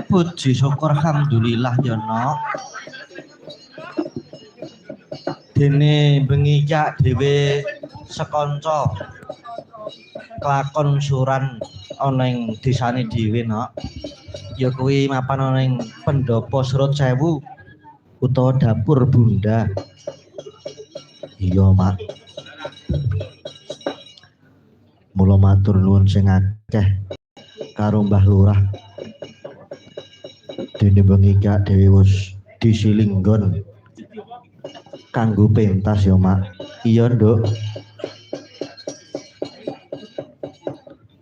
Puji syukur alhamdulillah ya no. Dene bengi cak dhewe sekanca kelakon suran ana ing desane dhewe no. Ya kuwi mapan ana ing pendopo Serut Sewu utawa dapur Bunda. Iya, Mak. Mula matur nuwun sing akeh karo Mbah Lurah. Dene bengi cak dhewe wis disilinggon kanggo pentas ya, Mak. Iya, Nduk.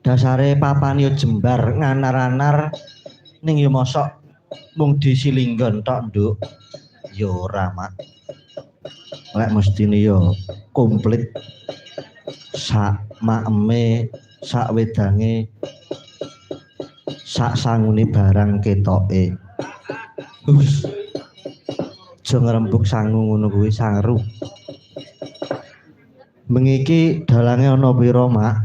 Dasare papan yo jembar nganar-anar ning yo mosok mung disilinggon tok, Nduk. Ya ora, Mak. Lek mestine yo komplit sak makeme, sak wedange, sak sangune barang ketoke. Aja ngrembug sangu ngono kuwi sangeru. Mengiki dalange ana pira, Mak?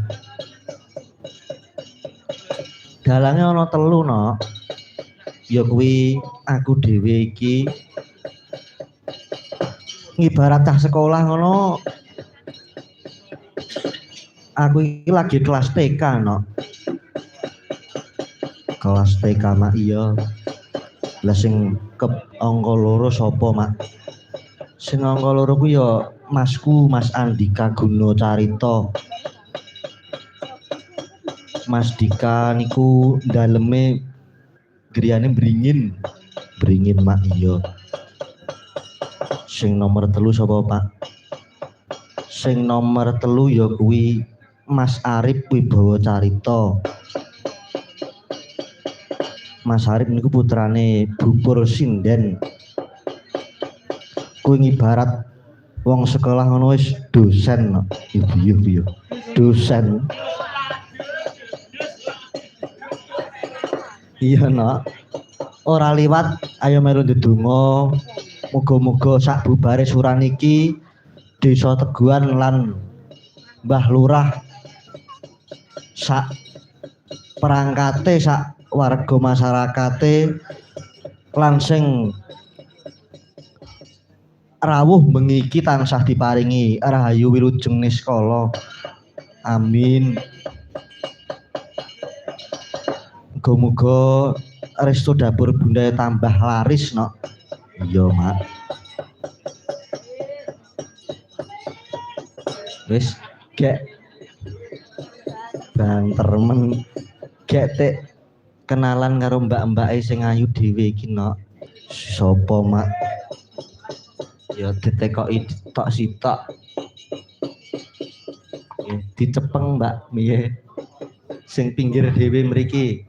Dalange ana 3 no. Ya kuwi aku dhewe iki ngibarat cah sekolah ngono. Aku iki lagi kelas TK no. Kelas TK Mak iya. Lah sing angka 2 sapa, Mak? Sing angka 2 ku ya Masku, Mas Andika Guno Carita. Mas Dika niku daleme griyane bringin. Bringin, Mak iya. Sing nomor 3 sapa, Pak? Sing nomor 3 ya kuwi Mas Arif Wibowo Carita. Mas Arif niku putrane Bubur Sinden. Kuwi ngibarat wong sekolah ngono wis dosen no. Ibu-ibu dosen. Iya no. Ora liwat ayo melu ndedonga. Muga-muga sak bubare suran iki Desa Teguhan lan Mbah Lurah sak perangkate sak warga masyarakate lan sing rawuh bengi iki tansah diparingi rahayu wilujeng niskala. Amin. Muga-muga restu dapur Bunda tambah laris no. Iya, Mak. Wis gek banter men gek tek kenalan karo mbak-mbake sing ayu dhewe iki no. Sapa, Mak? Ya ditekoki tok sitok. Dicepeng, Mbak. Piye? Sing pinggir dhewe mriki.